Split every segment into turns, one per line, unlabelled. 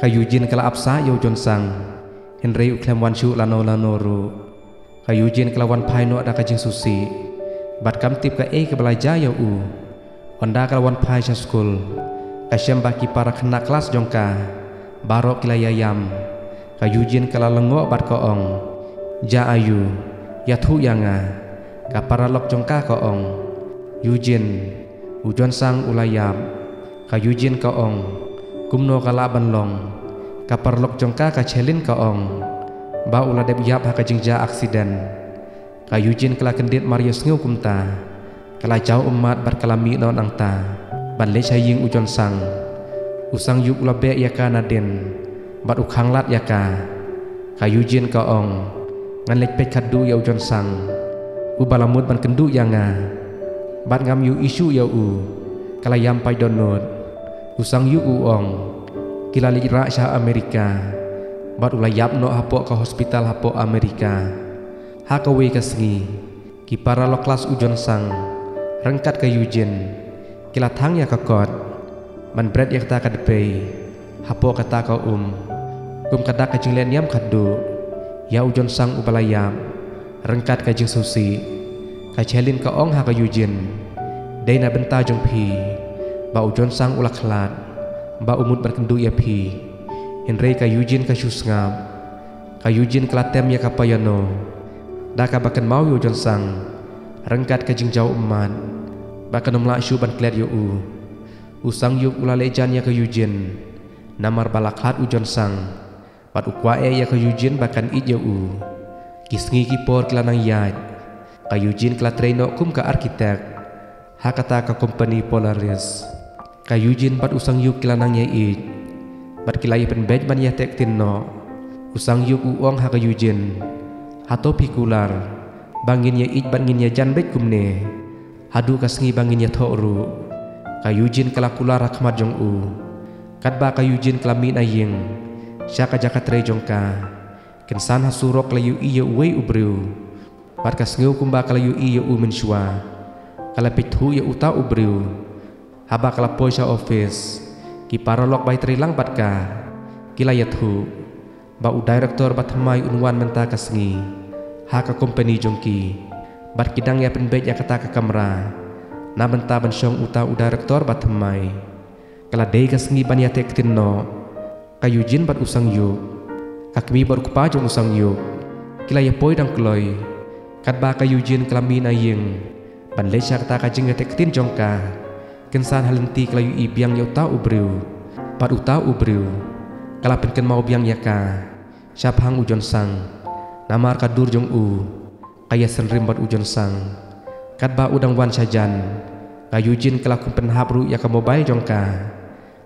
kayu jin kala apsa yo jon sang Henry uklem wan shu lano ru kayu jin kala wan pai no ada kajing susi bat kam tip ka ke belajar yo onda kala wan pai sa school kasyam baki para kena kelas jongka barok kila yayam kayu jin kala lengo bat koong ja ayu ya thu yanga ka para lok jongka koong yujin ujon sang ulayam kayu jin koong kumno kala banlong kaparlok jongka ka chelin kaong ba ula deb yap ha kajingja aksiden kayu jin kala kendit marius ngeu kumta kala jauh umat berkalami non angta ban le chaying ujon sang usang yuk ula be yaka naden bat ukhang lat yaka kayu jin kaong ngan lek pet kadu ya ujon sang balamut ban kendu yanga bat ngam yu isu ya kala yam pai donot usang yu uong kila lira sya Amerika bat ulai yap no hapo ke hospital hapo Amerika hakawe kasngi ki para lo kelas ujon sang rengkat ke yujin kila thang ya kakot man bread ya kata kadpe hapo kata ka kum kada ka jinglen yam kadu ya ujon sang ubalayam rengkat ka jing susi ka chelin ka ong ha ka yujin deina benta jong pi ba ujon sang ulak klat ba umut berkendu ya pi Henry kayu jin ka syusngam kayu jin kelatem ya kapayano da ka bakan mau yo jon sang rengkat ka jingjau umat bakan umla syu ban klet yo usang yuk ulale jan ya kayu jin namar balakhat ujon sang pat ukwae ya kayu jin bakan id yo kisngi kipor kelanang yat kayu jin kelatreno kum ka arkitek hakata ka company Polaris kayu jin bat usang yuk kilanang ye bat kilai penbej ban ya tek tinno usang yuk uong ha kayu jin hato pikular bangin ye ban ngin ya jan bek kumne hadu kasngi bangin ya thoru kayu jin kala kula rahmat jong kadba kayu jin klami aying syaka jakat re jongka kensan hasurok layu iya uwe ubriu bat kasngiu kumba kalayu iya mensyua kala pithu ya uta ubriu haba kala poisa office ki parolok bai trilang batka kila yathu ba u director batmai unwan menta kasngi haka company jongki bat kidang ya penbej ya kata ka kamera na benta bansyong uta u director batmai kala dei kasngi ban ya tek tinno kayu jin bat usang yu kakmi bar kupa jong usang yu kila ya poi dang kloi kadba kayu jin kelamin aying ban le kata ka jing ya tek tin jongka kensan halenti kelayu ibiang ya uta ubriu pat uta ubriu kala penken mau biang yaka syap hang ujon sang namar kadur jong kaya senrim bat ujon sang kadba udang wan sajan kayu jin kala kumpen habru ya ka mobile jongka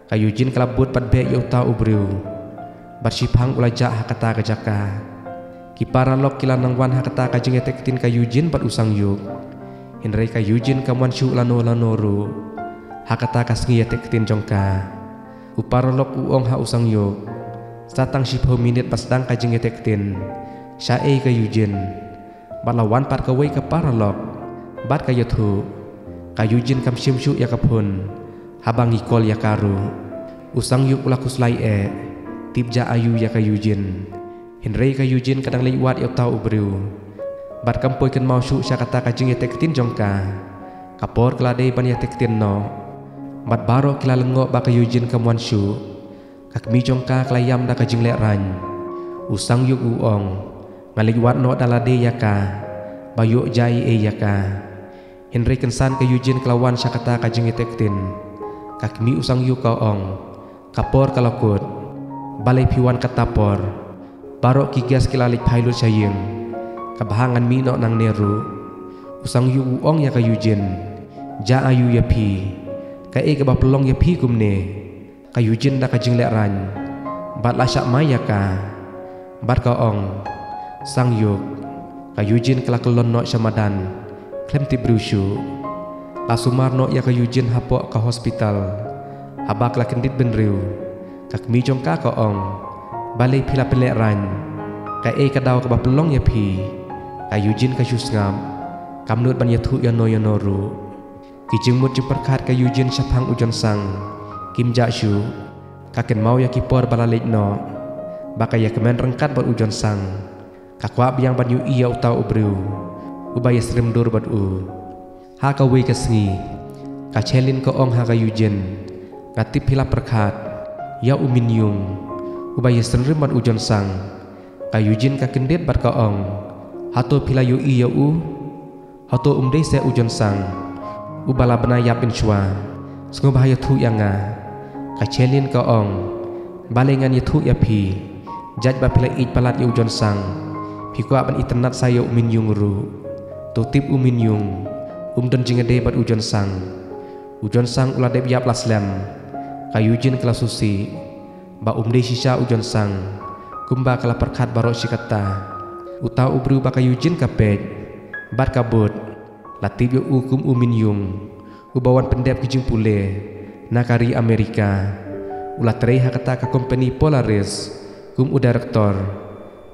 kayu jin kala but pat be ya uta ubriu bat syip hang ulaja hakata kajaka kipara lok kila nang wan hakata kajing etektin kayu jin bat usang yuk Henry kayu jin kamuan syu lano ru hakata kasngi ya tektin jongka uparolok uong ha usang yuk satang 10 minit pasdang kajing ya tektin syae kayu jin balawan pat kawai ke parolok bat kayu thu kayu jin kam syimsyu ya kapun habang ikol ya karu usang yuk ulakus lai tipja ayu ya kayu jin Henry kayu jin kadang liwat ya tau ubriu bat kampoi ken mau syu syakata kajing ya tektin jongka kapor kelade ban ya tektin no bat baro kila lengo ba kayu jin kamuan syu kakmi jongka klayam da kajing lek ran usang yuk uong ngaliwat no dalade yaka bayu jai yaka Henry kensan kayu jin kelawan syakata kajing etektin kakmi usang yuk kaong kapor kalakut balai piwan katapor baro kigas kilalik pailut saying kabahangan mino nang neru usang yuk uong ya kayu jin ja ayu ya pi kae ke bapelong ya pi kumne kayu jin da kajing lek ran bat lasak maya ka bat kaong sang yuk kayu jin kala kelon no syamadan klem ti brusyu la sumarno ya kayu jin hapo ka hospital habak la kendit benriu kakmi jongka kaong balai pila pelek ran kae kadau ke bapelong ya pi kayu jin ka syusngam kamnut ban ya thu ya noru kijing mut jemperkat kayu jin syapang ujon sang kim ja syu kaken mau ya kipor balalik no bakaya kemen rengkat bat ujon sang kakwab yang banyu iya utau ubriu ubaya srim dur bat ha ka we kasngi ka chelin ko ong ha ka yujen ngatip hilap perkat ya umin yung ubaya srim bat ujon sang ka yujin ka kendet bat ka ong hato pilayu iya hato umdei se ujon sang ubala bana yapin chua sengo bahaya thu yanga ka chelin ka ong balengan ya thu ya pi jaj ba pila ij palat ya ujon sang pi kwa ban internet saya umin yung ru tutip umin yung don jingade bat ujon sang ula deb yap laslam ka yujin kala susi ba umdei sisa ujon sang kumba kala perkat barok sikata utau ubru ba ka yujin ka pej bat kabut latib yo ukum umin yung ubawan pendep kijing pule nakari Amerika ulah terei hakata ka company Polaris kum u direktor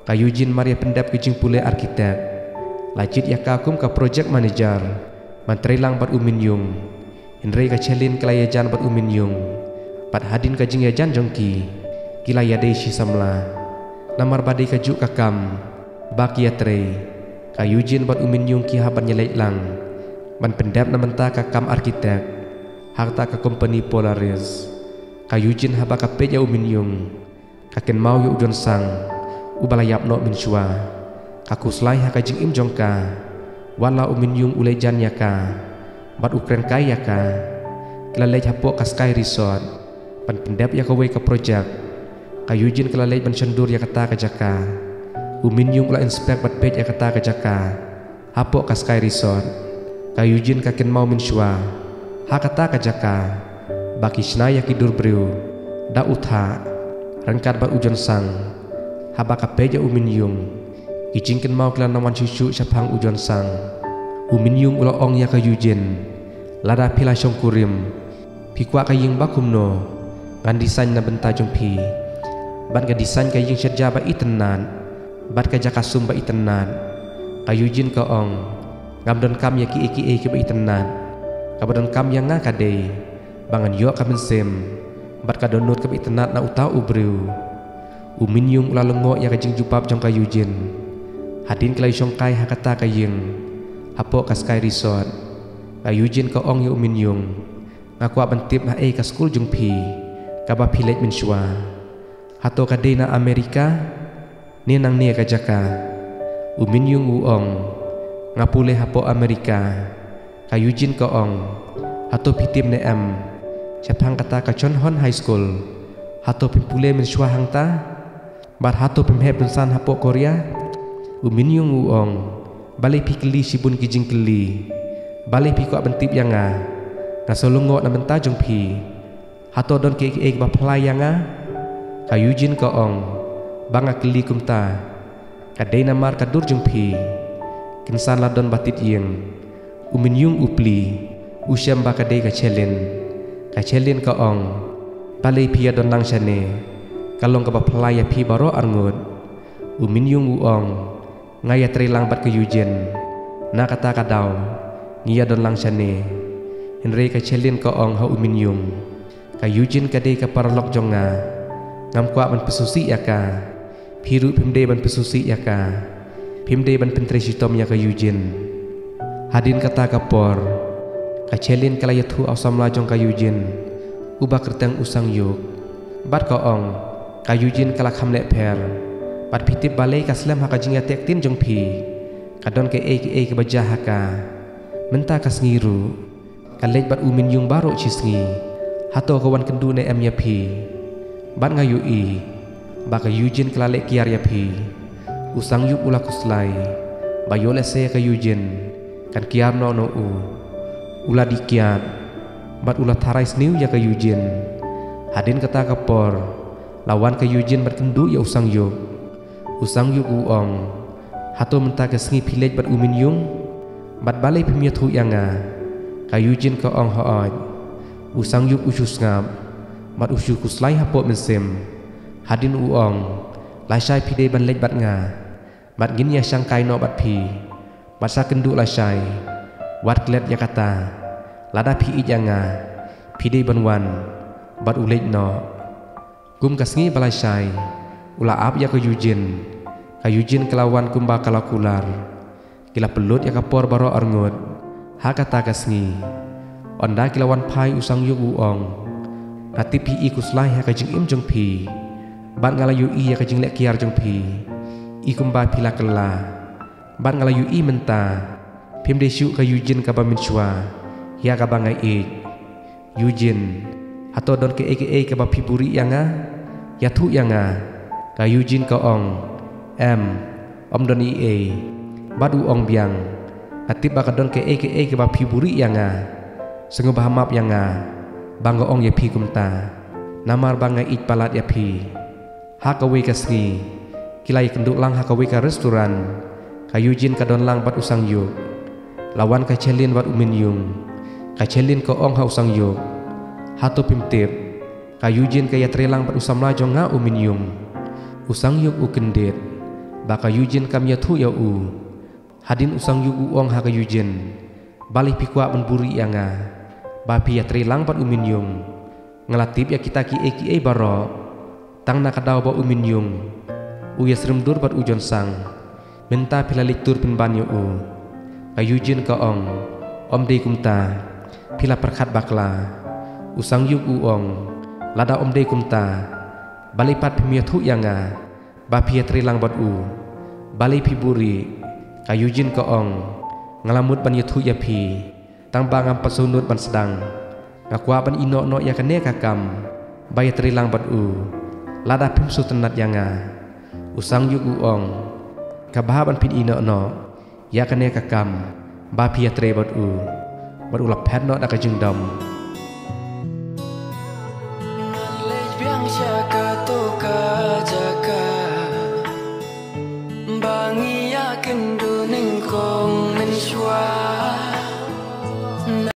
ka Eugene Maria pendep kijing pule arkitek lajit ya ka kum ka project manager mantri lang bat umin yung inrei ka chelin kelayajan bat umin yung pat hadin ka jing yajan jongki kila ya dei samla namar badai ka juk kakam bak ya trei ka Eugene bat umin yung ki haban nyelek lang ban pendep namenta ka kam arkitek harta ka company Polaris ka Eugene haba ka peja umin yung kaken mau yu ujon sang ubalayap no min shua ka kuslai ha ka jing im jongka wala umin yung ulai jan yaka bat ukren kai yaka klalej hapo ka sky resort ban pendep ya ka we ka project ka Eugene klalej ban sendur ya kata ka jaka umin yung ula inspect bat pej ya kata ka jaka hapo ka sky resort ka Eugene kaken mau min shua ha kata ka jaka baki snaya kidur breu da utha rangkat bat ujon sang haba ka peja umin yung kijingken mau klan nawan cucu sapang ujon sang umin yung ulo ong ya ka Eugene lada pila syong kurim pikwa ka ying bakumno ngan desain na benta jong pi ban ka desain ka ying serja ba itenan bat ka jaka sum ba itenan ka Eugene ka ong ngamdon kam ya ki ba itenan ka badon kam yang nga kadei bangan yo ka mensem bat ka donut ka itenat na utau ubriu umin yung ula lengo ya ka jing jupap jong ka Eugene hadin kelai syong kai hakata ka ying hapo ka sky resort ka Eugene ka ong ya umin yung ngakwa bantip na ka school jong pi ka ba pilet min shua hato ka de na Amerika ni nang ni ka jaka umin yung uong ngapule hapo Amerika ka Eugene ka ong hato pitim ne Syapang kata ka John Hon High School hato pimpule min shua hangta bar hato pimhep san hapo Korea umin yung uong balai pikeli sibun kijing keli balai piko bentip yanga ngasolungo na benta jong pi hato don ke ba play yanga ka Eugene ka ong banga keli kumta ka deina mar ka dur jong pi kinsan ladon batit yeng umin yung upli usyam ba ka de ka chelin ka ong palay pia don lang syane kalong ka ba playa pi baro arngut umin yung uong ngaya trilang bat ka Eugene na kata ka daw ngiya don lang syane hinrei ka chelin ka ong ha umin yung ka Eugene ka de ka paralok jonga ngam kwa ban pesusi ya ka piru pimde ban pesusi ya ka pimde ban pentresitom ya ka Eugene hadin kata ka por ka chelin kala yathu awsam lajong ka Eugene uba kertang usang yuk bat ka ong ka Eugene kala khamle pher bat pitip balai ka slam ha ka jingya tek tin jong pi kadon ke ke baja ha ka menta ka sngiru ka lej bat umin yung baro chisngi hato kawan kendu ne ya pi bat nga yui ba ka Eugene kala le kiar ya pi usang yuk ula kuslai bayole se ka Eugene kan kiar no ula dikiat bat ula tarai sniu ya ka Eugene hadin kata kapor lawan ka Eugene bat kendu ya usang yuk uong hato menta ka sngi pilej bat umin yung bat balai pemiat hu yanga ka Eugene ka ong haoj usang yuk usus ngap bat usu kuslai hapo mensem hadin uong lasai pide ban lej bat nga bat gin ya sangkai no bat pi bat sa kendu lasai wat klet ya kata lada pi ijanga pide banwan bat ulej no kum kasngi balai syai ula ap ya kayujin kelawan kumba kalakular kila pelut ya kapor baro arngut hakata kasngi onda kilawan pai usang yuk uong ati pi ikuslai ha kajing im jong pi ban ngalayu i ya kajing lek kiar jong pi i kumba pila kela ban ngalayu i menta pim desu kayujin ka bamin shwa ya ka bangai e yujin atau don ke ka ba piburi yanga ya thu yanga kayujin ka ong om don i badu ong biang atip ba ka don ke ka ba piburi yanga sengu bahamap yanga bangga ong ya pi kumta namar bangai it palat ya pi hakawe kasngi kilai kenduk lang hakawe ka restoran kayujin ka don lang bat usang yuk lawan ka chelin wat umin yung ka chelin ka ong ha usang yuk hatu pimtip kayujin ka yatrelang bat usam la jong nga umin yung usang yuk u kendit ba kayujin kam ya thu ya u hadin usang yuk u ong ha kayujin balik pikwa menburi yanga bapi yatrelang bat umin yung ngelatip ya kita ki baro tang nakadaw ba umin yung u yasremdur bat ujon sang menta pilalik tur penban yo u kayujin ka ong om de kumta pila perkat bakla usang yuk uong lada om de kumta balipat pimiatu yanga bapi trilang bat u bali piburi kayujin ka ong ngalamut ban yatu ya pi tang bangam pasunut ban sedang ngakwa ban ino no ya kane kakam bay trilang bat u lada pim sutenat yanga usang yuk uong kabahaban pin ino no ya kane kakam bapi tre bat u lap pet no da ka jingdam
biang syaka toka jaka bangi ya kendu ning kong men shwa